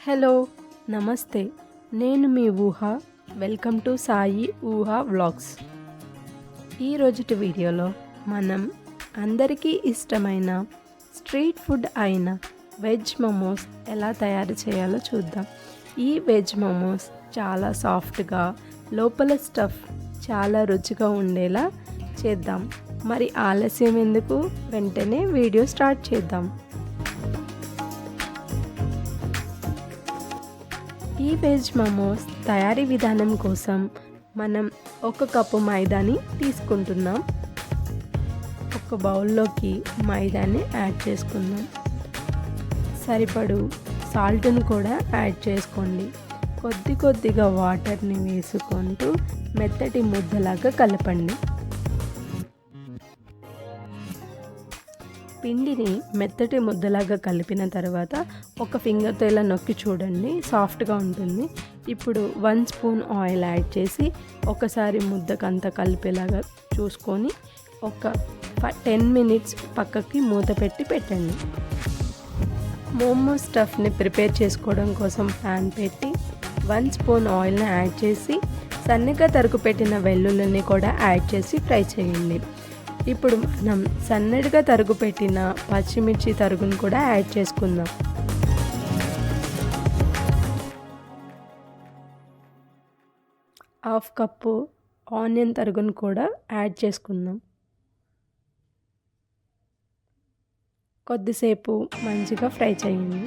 Hello, నమస్తే. నేను మీ ఊహ. వెల్కమ్ టు సాయి ఊహ వ్లాగ్స్. ఈరోజుటి వీడియోలో మనం అందరికీ ఇష్టమైన స్ట్రీట్ ఫుడ్ అయిన వెజ్ మోమోస్ ఎలా తయారు చేయాలో చూద్దాం. ఈ వెజ్ మోమోస్ చాలా సాఫ్ట్గా, లోపల స్టఫ్ చాలా రుచిగా ఉండేలా చేద్దాం. మరి ఆలస్యం ఎందుకు, వెంటనే వీడియో స్టార్ట్ చేద్దాం. ఈ వెజ్ మోమోస్ తయారీ విధానం కోసం మనం 1 కప్పు మైదాని తీసుకుంటున్నాం. ఒక బౌల్లోకి మైదాని యాడ్ చేసుకుందాం. సరిపడు సాల్ట్ను కూడా యాడ్ చేసుకోండి. కొద్దిగా వాటర్ని వేసుకుంటూ మెత్తటి ముద్దలాగా కలపండి. పిండిని మెత్తటి ముద్దలాగా కలిపిన తర్వాత ఒక ఫింగర్తో ఇలా నొక్కి చూడండి, సాఫ్ట్గా ఉంటుంది. ఇప్పుడు 1 స్పూన్ ఆయిల్ యాడ్ చేసి ఒకసారి ముద్దకంతా కలిపేలాగా చూసుకొని ఒక 10 మినిట్స్ పక్కకి మూత పెట్టండి. మోమో స్టఫ్ని ప్రిపేర్ చేసుకోవడం కోసం ప్యాన్ పెట్టి 1 స్పూన్ ఆయిల్ని యాడ్ చేసి సన్నగా తరుగు పెట్టిన వెల్లుల్లిని కూడా యాడ్ చేసి ఫ్రై చేయండి. ఇప్పుడు మనం సన్నగా తరుగు పెట్టిన పచ్చిమిర్చి తరుగును కూడా యాడ్ చేసుకుందాం. హాఫ్ కప్పు ఆనియన్ తరుగును కూడా యాడ్ చేసుకుందాం. కొద్దిసేపు మంచిగా ఫ్రై చేయండి.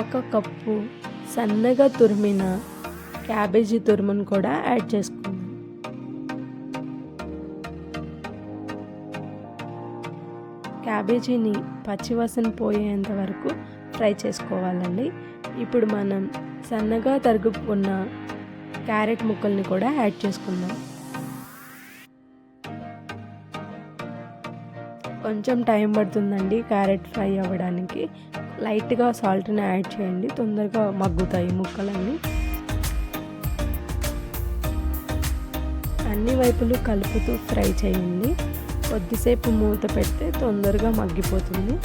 1 కప్పు సన్నగా తురిమిన క్యాబేజీ తురుమును కూడా యాడ్ చేసుకుందాం. క్యాబేజీని పచ్చివాసన పోయేంత వరకు ఫ్రై చేసుకోవాలండి. ఇప్పుడు మనం సన్నగా తరుగుకున్న క్యారెట్ ముక్కల్ని కూడా యాడ్ చేసుకుందాం. కొంచెం టైం పడుతుందండి క్యారెట్ ఫ్రై అవ్వడానికి. లైట్గా సాల్ట్ని యాడ్ చేయండి, తొందరగా మగ్గుతాయి ముక్కలన్నీ. అన్ని వైపులు కలుపుతూ ఫ్రై చేయండి. కొద్దిసేపు మూత పెడితే తొందరగా మగ్గిపోతుంది.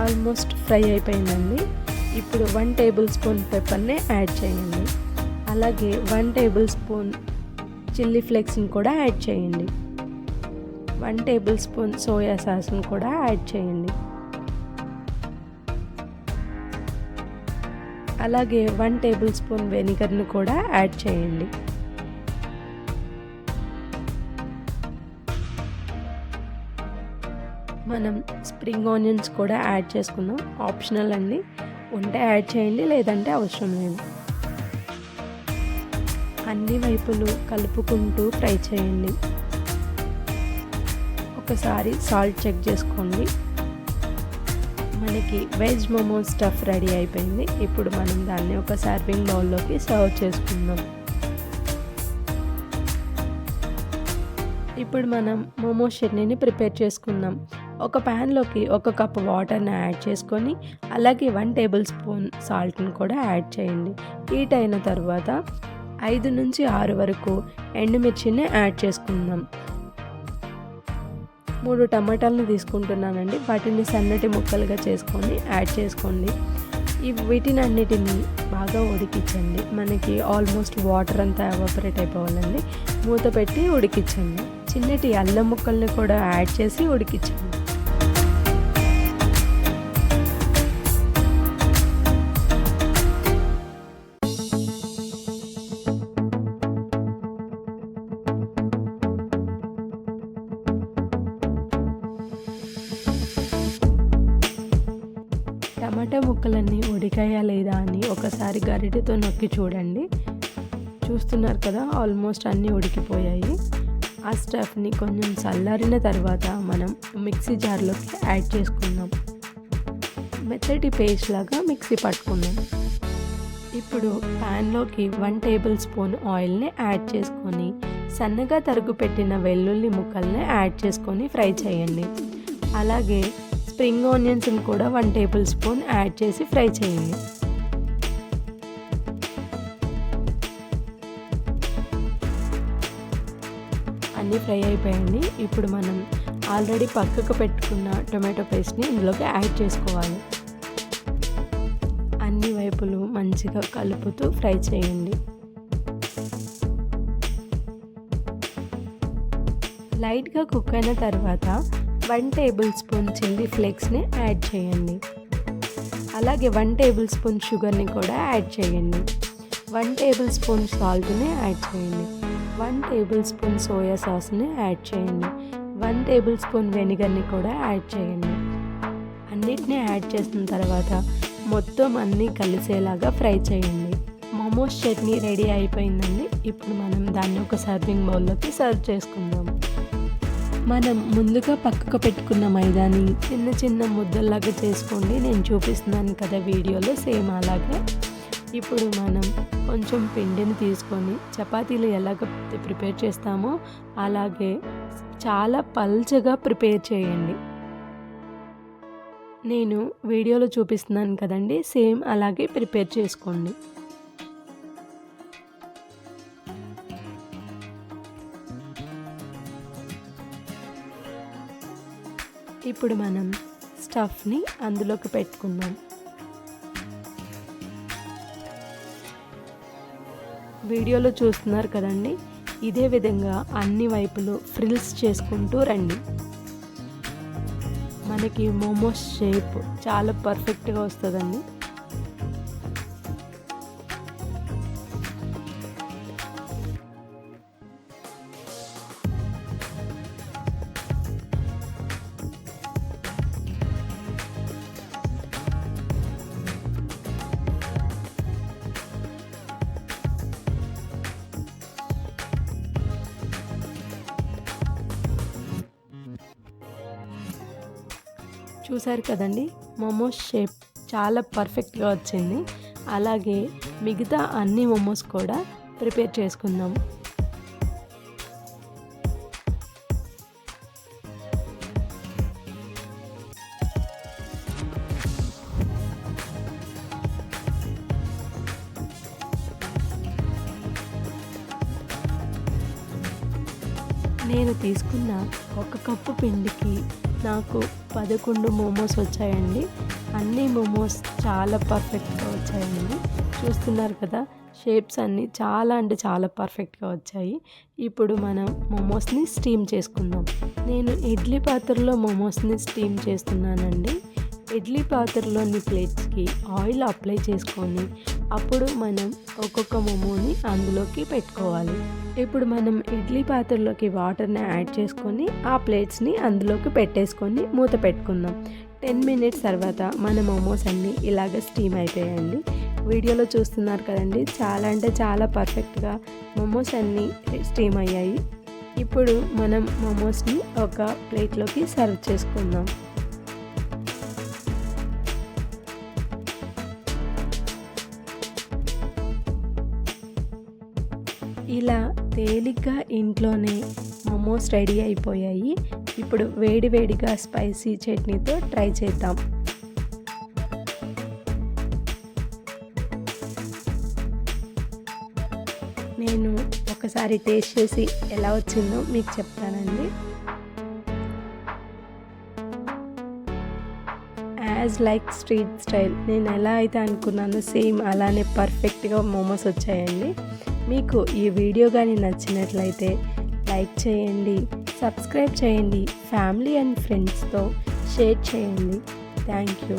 ఆల్మోస్ట్ ఫ్రై అయిపోయిందండి. ఇప్పుడు 1 టేబుల్ స్పూన్ పెప్పర్ని యాడ్ చేయండి. అలాగే 1 టేబుల్ స్పూన్ చిల్లీ ఫ్లేక్స్ని కూడా యాడ్ చేయండి. 1 టేబుల్ స్పూన్ సోయా సాస్ని కూడా యాడ్ చేయండి. అలాగే 1 టేబుల్ స్పూన్ వెనిగర్ని కూడా యాడ్ చేయండి. మనం స్ప్రింగ్ ఆనియన్స్ కూడా యాడ్ చేసుకుందాం. ఆప్షనల్ అండి, ఉంటే యాడ్ చేయండి, లేదంటే అవసరం లేదు. అన్ని వైపులు కలుపుకుంటూ ఫ్రై చేయండి. ఒకసారి సాల్ట్ చెక్ చేసుకోండి. మనకి వెజ్ మోమో స్టఫ్ రెడీ అయిపోయింది. ఇప్పుడు మనం దాన్ని ఒక సర్వింగ్ బౌల్లోకి సర్వ్ చేసుకుందాం. ఇప్పుడు మనం మోమో చట్నీని ప్రిపేర్ చేసుకుందాం. ఒక ప్యాన్లోకి 1 కప్ వాటర్ని యాడ్ చేసుకొని అలాగే 1 టేబుల్ స్పూన్ సాల్ట్ని కూడా యాడ్ చేయండి. హీట్ అయిన తర్వాత 5 నుంచి 6 వరకు ఎండుమిర్చిని యాడ్ చేసుకుందాం. 3 టమాటాలను తీసుకుంటున్నానండి. వాటిని సన్నటి ముక్కలుగా చేసుకొని యాడ్ చేసుకోండి. వీటిని అన్నిటిని బాగా ఉడికించండి. మనకి ఆల్మోస్ట్ వాటర్ అంతా ఎవాపరేట్ అయిపోవాలండి. మూత పెట్టి ఉడికించండి. చిన్నటి అల్లం ముక్కల్ని కూడా యాడ్ చేసి ఉడికించండి. టమాటా ముక్కలన్నీ ఉడికాయా లేదా అని ఒకసారి గరిటెతో నొక్కి చూడండి. చూస్తున్నారు కదా, ఆల్మోస్ట్ అన్నీ ఉడికిపోయాయి. ఆ స్టఫ్ని కొంచెం చల్లారిన తర్వాత మనం మిక్సీ జార్లోకి యాడ్ చేసుకుందాం. మెత్తటి పేస్ట్ లాగా మిక్సీ పట్టుకుందాం. ఇప్పుడు ప్యాన్లోకి 1 టేబుల్ స్పూన్ ఆయిల్ని యాడ్ చేసుకొని సన్నగా తరుగు పెట్టిన వెల్లుల్లి ముక్కల్ని యాడ్ చేసుకొని ఫ్రై చేయండి. అలాగే స్ప్రింగ్ ఆనియన్స్ని కూడా 1 టేబుల్ స్పూన్ యాడ్ చేసి ఫ్రై చేయండి. అన్నీ ఫ్రై అయిపోయాయండి. ఇప్పుడు మనం ఆల్రెడీ పక్కకు పెట్టుకున్న టొమాటో పేస్ట్ని ఇందులోకి యాడ్ చేసుకోవాలి. అన్ని వైపులు మంచిగా కలుపుతూ ఫ్రై చేయండి. లైట్గా కుక్ అయిన తర్వాత 1 టేబుల్ స్పూన్ చిల్లీ ఫ్లేక్స్ని యాడ్ చేయండి. అలాగే 1 టేబుల్ స్పూన్ షుగర్ని కూడా యాడ్ చేయండి. 1 టేబుల్ స్పూన్ సాల్ట్ని యాడ్ చేయండి. 1 టేబుల్ స్పూన్ సోయా సాస్ని యాడ్ చేయండి. 1 టేబుల్ స్పూన్ వెనిగర్ని కూడా యాడ్ చేయండి. అన్నిటినీ యాడ్ చేసిన తర్వాత మొత్తం అన్నీ కలిసేలాగా ఫ్రై చేయండి. మోమోస్ చట్నీ రెడీ అయిపోయిందండి. ఇప్పుడు మనం దాన్ని ఒక సర్వింగ్ బౌల్లోకి సర్వ్ చేసుకుందాం. మనం ముందుగా పక్కకు పెట్టుకున్న మైదాని చిన్న చిన్న ముద్దల్లాగా చేసుకోండి. నేను చూపిస్తున్నాను కదా వీడియోలో, సేమ్ అలాగే. ఇప్పుడు మనం కొంచెం పిండిని తీసుకొని చపాతీలు ఎలాగ ప్రిపేర్ చేస్తామో అలాగే చాలా పల్చగా ప్రిపేర్ చేయండి. నేను వీడియోలో చూపిస్తున్నాను కదండి, సేమ్ అలాగే ప్రిపేర్ చేసుకోండి. ఇప్పుడు మనం స్టఫ్ని అందులోకి పెట్టుకుందాం. వీడియోలో చూస్తున్నారు కదండి, ఇదే విధంగా అన్ని వైపులు ఫ్రిల్స్ చేసుకుంటూ రండి. మనకి మోమోస్ షేప్ చాలా పర్ఫెక్ట్గా వస్తుందండి. చూసారు కదండి, మోమోస్ షేప్ చాలా పర్ఫెక్ట్గా వచ్చింది. అలాగే మిగతా అన్ని మోమోస్ కూడా ప్రిపేర్ చేసుకుందాం. నేను తీసుకున్న 1 కప్పు పిండికి నాకు 11 మోమోస్ వచ్చాయండి. అన్ని మోమోస్ చాలా పర్ఫెక్ట్గా వచ్చాయండి. చూస్తున్నారు కదా, షేప్స్ అన్నీ చాలా అంటే చాలా పర్ఫెక్ట్గా వచ్చాయి. ఇప్పుడు మనం మోమోస్ని స్టీమ్ చేసుకుందాం. నేను ఇడ్లీ పాత్రలో మోమోస్ని స్టీమ్ చేస్తున్నానండి. ఇడ్లీ పాత్రలోని ప్లేట్స్కి ఆయిల్ అప్లై చేసుకొని అప్పుడు మనం ఒక్కొక్క మోమోని అందులోకి పెట్టుకోవాలి. ఇప్పుడు మనం ఇడ్లీ పాత్రలోకి వాటర్ని యాడ్ చేసుకొని ఆ ప్లేట్స్ని అందులోకి పెట్టేసుకొని మూత పెట్టుకుందాం. 10 మినిట్స్ తర్వాత మన మోమోస్ అన్నీ ఇలాగ స్టీమ్ అయిపోయాయండి. వీడియోలో చూస్తున్నారు కదండి, చాలా అంటే చాలా పర్ఫెక్ట్గా మోమోస్ అన్నీ స్టీమ్ అయ్యాయి. ఇప్పుడు మనం మోమోస్ని ఒక ప్లేట్లోకి సర్వ్ చేసుకుందాం. ఇలా తేలిగ్గా ఇంట్లోనే మోమోస్ రెడీ అయిపోయాయి. ఇప్పుడు వేడివేడిగా స్పైసీ చట్నీతో ట్రై చేద్దాం. నేను ఒకసారి టేస్ట్ చేసి ఎలా వచ్చిందో మీకు చెప్తానండి. యాజ్ లైక్ స్ట్రీట్ స్టైల్, నేను ఎలా అయితే అనుకున్నానో సేమ్ అలానే పర్ఫెక్ట్గా మోమోస్ వచ్చాయండి. మీకు ఈ వీడియో కానీ నచ్చినట్లయితే లైక్ చేయండి, సబ్స్క్రైబ్ చేయండి, ఫ్యామిలీ అండ్ ఫ్రెండ్స్తో షేర్ చేయండి. Thank you.